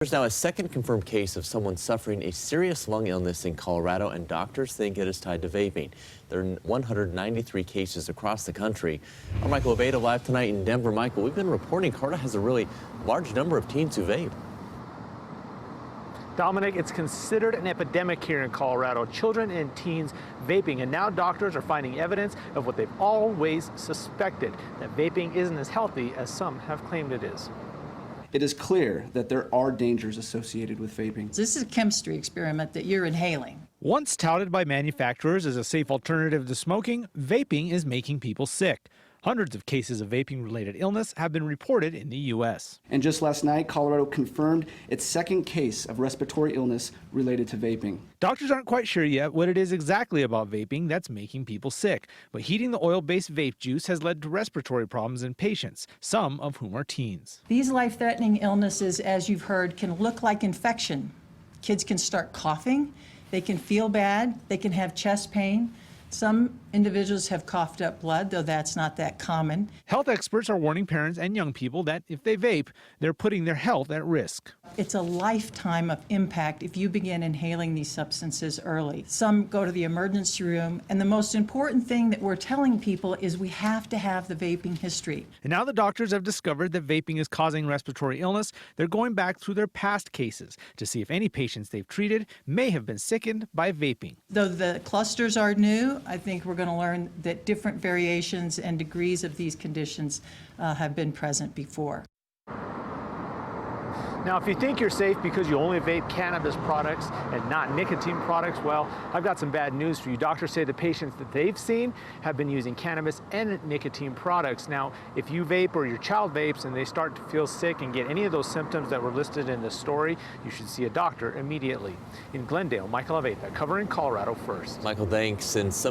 There's now a second confirmed case of someone suffering a serious lung illness in Colorado, and doctors think it is tied to vaping. There are 193 cases across the country. Our Michael Abeyta live tonight in Denver. Michael, we've been reporting Colorado has a really large number of teens who vape. Dominic, it's considered an epidemic here in Colorado, children and teens vaping, and now doctors are finding evidence of what they've always suspected, that vaping isn't as healthy as some have claimed it is. It is clear that there are dangers associated with vaping. This is a chemistry experiment that you're inhaling. Once touted by manufacturers as a safe alternative to smoking, vaping is making people sick. Hundreds of cases of vaping-related illness have been reported in the U.S. And just last night, Colorado confirmed its second case of respiratory illness related to vaping. Doctors aren't quite sure yet what it is exactly about vaping that's making people sick, but heating the oil-based vape juice has led to respiratory problems in patients, some of whom are teens. These life-threatening illnesses, as you've heard, can look like infection. Kids can start coughing, they can feel bad, they can have chest pain. Some individuals have coughed up blood, though that's not that common. Health experts are warning parents and young people that if they vape, they're putting their health at risk. It's a lifetime of impact if you begin inhaling these substances early. Some go to the emergency room, and the most important thing that we're telling people is we have to have the vaping history. And now the doctors have discovered that vaping is causing respiratory illness. They're going back through their past cases to see if any patients they've treated may have been sickened by vaping. Though the clusters are new, I think we're going to learn that different variations and degrees of these conditions have been present before. Now, if you think you're safe because you only vape cannabis products and not nicotine products, well, I've got some bad news for you. Doctors say the patients that they've seen have been using cannabis and nicotine products. Now, if you vape or your child vapes and they start to feel sick and get any of those symptoms that were listed in the story, you should see a doctor immediately. In Glendale, Michael Abeyta, covering Colorado First. Michael, thanks. And some